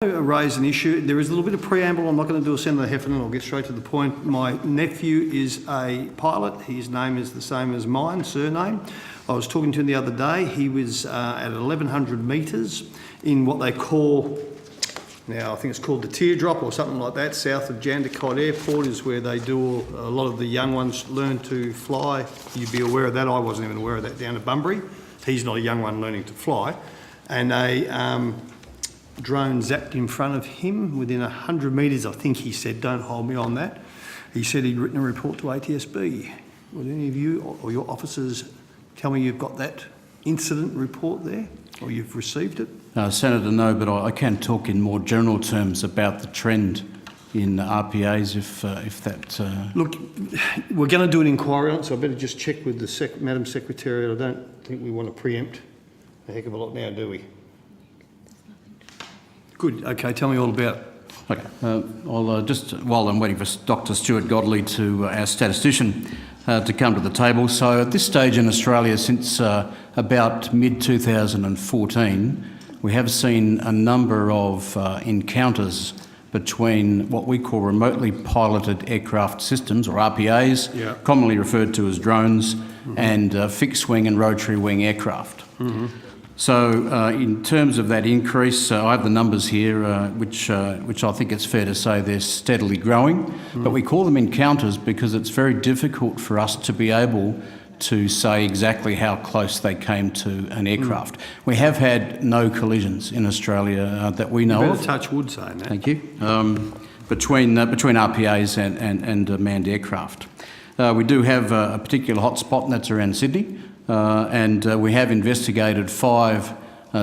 Raise an issue. There is a little bit of preamble. I'm not going to do a Senator Heffernan. I'll get straight to the point. My nephew is a pilot. His name is the same as mine, surname. I was talking to him the other day. He was at 1,100 metres in what they call, now I think it's called the Teardrop or something like that, south of Jandakot Airport is where they do a lot of the young ones learn to fly. You'd be aware of that. I wasn't even aware of that down at Bunbury. He's not a young one learning to fly. And a drone zapped in front of him within 100 metres, I think he said. Don't hold me on that. He said he'd written a report to ATSB. Would any of you or your officers tell me you've got that incident report there, or you've received it? Senator, no, but I can talk in more general terms about the trend in RPAs if that... Look, we're going to do an inquiry on it, so I better just check with the Madam Secretary. I don't think we want to preempt a heck of a lot now, do we? Good. Okay, tell me all about it. Okay. I'll just, while I'm waiting for Dr. Stuart Godley, our statistician, to come to the table. So at this stage in Australia, since about mid-2014, we have seen a number of encounters between what we call remotely piloted aircraft systems, or RPAs, commonly referred to as drones, and fixed-wing and rotary-wing aircraft. So in terms of that increase, I have the numbers here, which I think it's fair to say they're steadily growing. But we call them encounters because it's very difficult for us to be able to say exactly how close they came to an aircraft. We have had no collisions in Australia that we know of. Touch wood saying that. Thank you. Between RPAs and manned aircraft. We do have a particular hotspot, and that's around Sydney. And we have investigated 5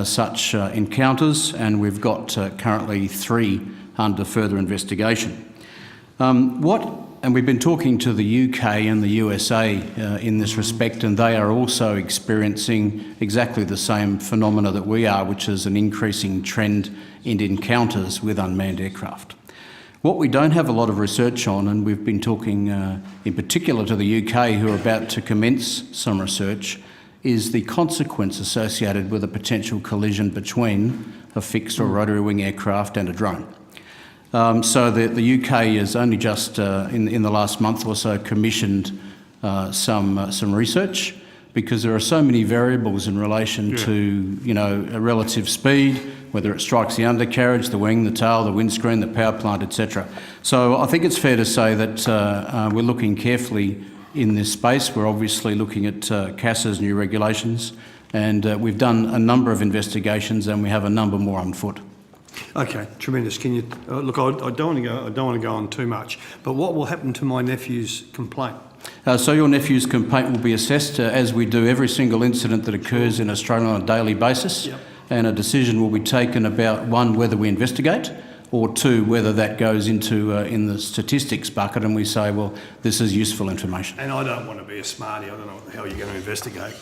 such encounters, and we've got currently 3 under further investigation. And we've been talking to the UK and the USA in this respect, and they are also experiencing exactly the same phenomena that we are, which is an increasing trend in encounters with unmanned aircraft. What we don't have a lot of research on, and we've been talking in particular to the UK, who are about to commence some research, is the consequence associated with a potential collision between a fixed or rotary wing aircraft and a drone. So the UK has only just, in the last month or so, commissioned some research, because there are so many variables in relation to, a relative speed, whether it strikes the undercarriage, the wing, the tail, the windscreen, the power plant, etc. So I think it's fair to say that we're looking carefully in this space. We're obviously looking at CASA's new regulations, and we've done a number of investigations, and we have a number more on foot. Okay, tremendous. Can you look? I don't want to go on too much. But what will happen to my nephew's complaint? So your nephew's complaint will be assessed as we do every single incident that occurs in Australia on a daily basis, and a decision will be taken about, 1, whether we investigate, or 2, whether that goes into in the statistics bucket, and we say, well, this is useful information. And I don't want to be a smarty. I don't know how you're going to investigate.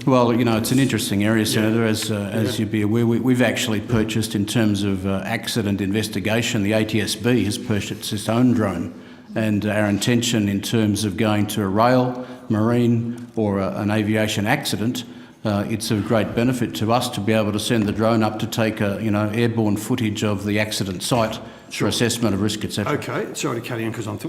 Well, it's an interesting area, Senator, as you'd be aware. We've actually purchased, in terms of accident investigation, the ATSB has purchased its own drone, and our intention in terms of going to a rail, marine or an aviation accident, it's of great benefit to us to be able to send the drone up to take airborne footage of the accident site for assessment of risk, etc. Okay, sorry to cut in because I'm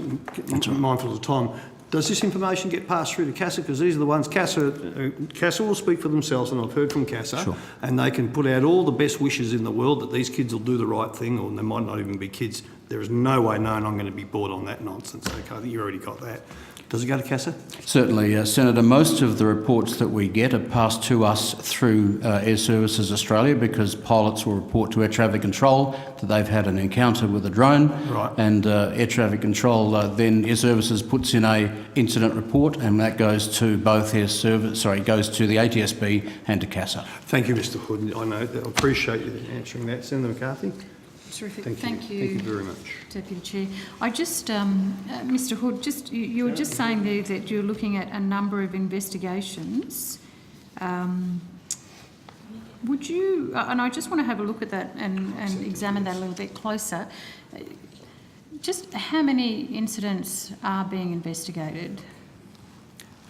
mindful of the time. Does this information get passed through to CASA? Because these are the ones, CASA will speak for themselves, and I've heard from CASA, and they can put out all the best wishes in the world that these kids will do the right thing, or they might not even be kids. There is no way known I'm going to be bored on that nonsense. Okay, I think you already got that. Does it go to CASA? Certainly, Senator. Most of the reports that we get are passed to us through Air Services Australia, because pilots will report to Air Traffic Control that they've had an encounter with a drone, and Air Traffic Control then Air Services puts in a incident report, and that goes to both goes to the ATSB and to CASA. Thank you, Mr. Hood. I appreciate you answering that. Senator McCarthy? Terrific. Thank you. Thank you very much. Deputy Chair. I just, Mr. Hood, you were just saying there that you're looking at a number of investigations. Would you, and I just want to have a look at that and examine that a little bit closer. Just how many incidents are being investigated?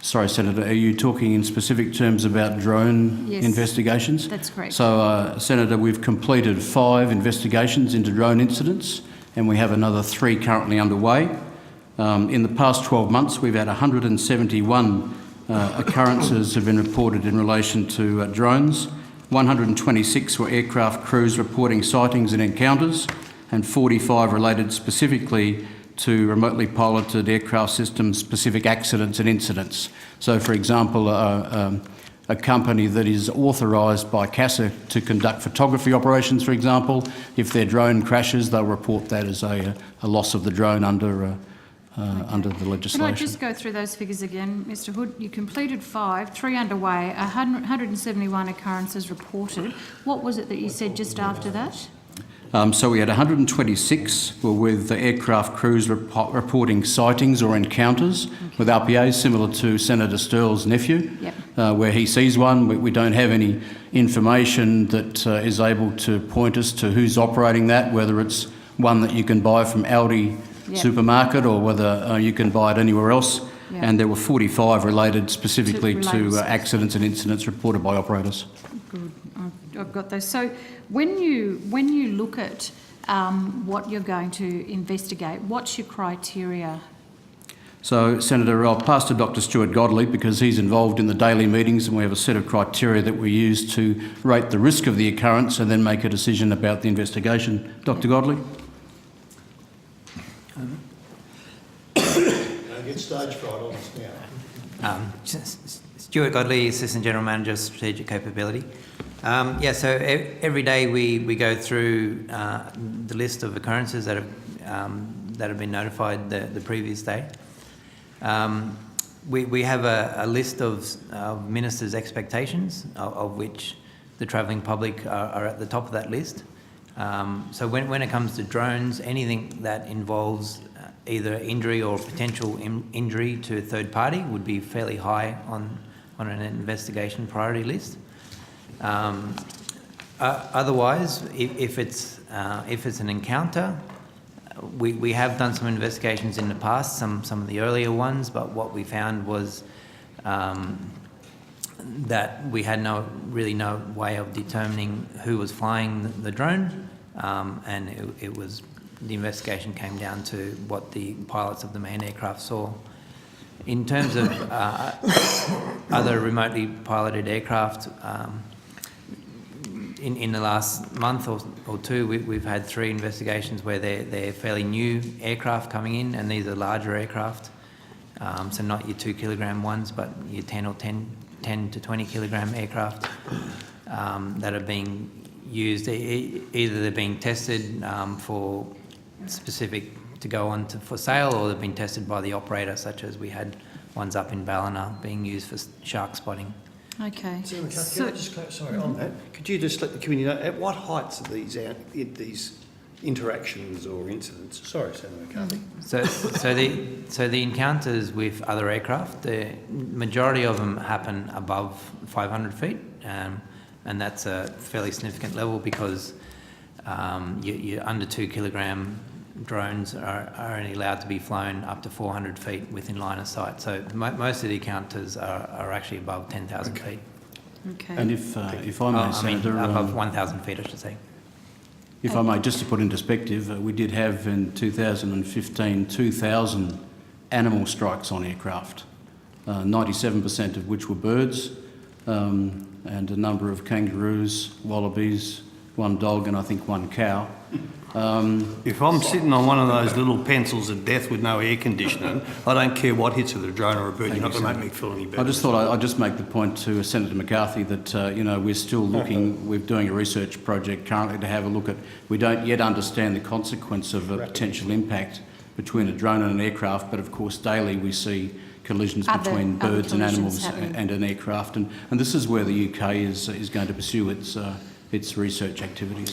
Sorry, Senator, are you talking in specific terms about drone Yes, investigations? that's correct. So, Senator, we've completed 5 investigations into drone incidents and we have another 3 currently underway. In the past 12 months, we've had 171 occurrences have been reported in relation to drones. 126 were aircraft crews reporting sightings and encounters, and 45 related specifically to remotely piloted aircraft systems specific accidents and incidents. So, for example, a company that is authorised by CASA to conduct photography operations, for example, if their drone crashes, they'll report that as a loss of the drone under the legislation. Can I just go through those figures again, Mr Hood? You completed 5, 3 underway, 171 occurrences reported. What was it that you said just after that? So we had 126 were with the aircraft crews reporting sightings or encounters with RPAs, similar to Senator Sterlo's nephew, where he sees one. We don't have any information that is able to point us to who's operating that, whether it's one that you can buy from Aldi supermarket or whether you can buy it anywhere else. And there were 45 related specifically to accidents and incidents reported by operators. Good, I've got those. So when you look at what you're going to investigate, what's your criteria? So, Senator, I'll pass to Dr Stuart Godley because he's involved in the daily meetings and we have a set of criteria that we use to rate the risk of the occurrence and then make a decision about the investigation. Dr Godley? Don't get stage fright on us now. Stuart Godley, Assistant General Manager of Strategic Capability. So every day we go through the list of occurrences that have been notified the previous day. We have a list of ministers' expectations, of which the travelling public are at the top of that list. So when it comes to drones, anything that involves either injury or potential injury to a third party would be fairly high on an investigation priority list. Otherwise, if it's an encounter, we have done some investigations in the past, some of the earlier ones, but what we found was that we had no way of determining who was flying the drone, and the investigation came down to what the pilots of the manned aircraft saw. In terms of other remotely piloted aircraft, in the last month or two, we've had 3 investigations where they're fairly new aircraft coming in, and these are larger aircraft, so not your 2 kilogram ones, but your 10 to 20 kilogram aircraft that are being used. Either they're being tested for specific to go on for sale, or they've been tested by the operator, such as we had ones up in Ballina being used for shark spotting. Okay. Sorry, on that, could you just let the committee know at what heights are these interactions or incidents? Sorry, Senator McCarthy. So the encounters with other aircraft, the majority of them happen above 500 feet, and that's a fairly significant level because your under 2 kilogram drones are only allowed to be flown up to 400 feet within line of sight. So most of the encounters are actually above 10,000 feet. Okay. And if I may, Senator... above 1,000 feet, I should say. If I may, just to put in perspective, we did have in 2015 2,000 animal strikes on aircraft, 97% of which were birds, and a number of kangaroos, wallabies, 1 dog and I think 1 cow. If I'm sitting on one of those little pencils of death with no air conditioning, I don't care what hits with a drone or a bird. You're not going to make me feel any better. I just thought I'd just make the point to Senator McCarthy that we're still looking. We're doing a research project currently to have a look at. We don't yet understand the consequence of a potential impact between a drone and an aircraft, but of course daily we see collisions between birds and animals and an aircraft, and this is where the UK is going to pursue its research activities.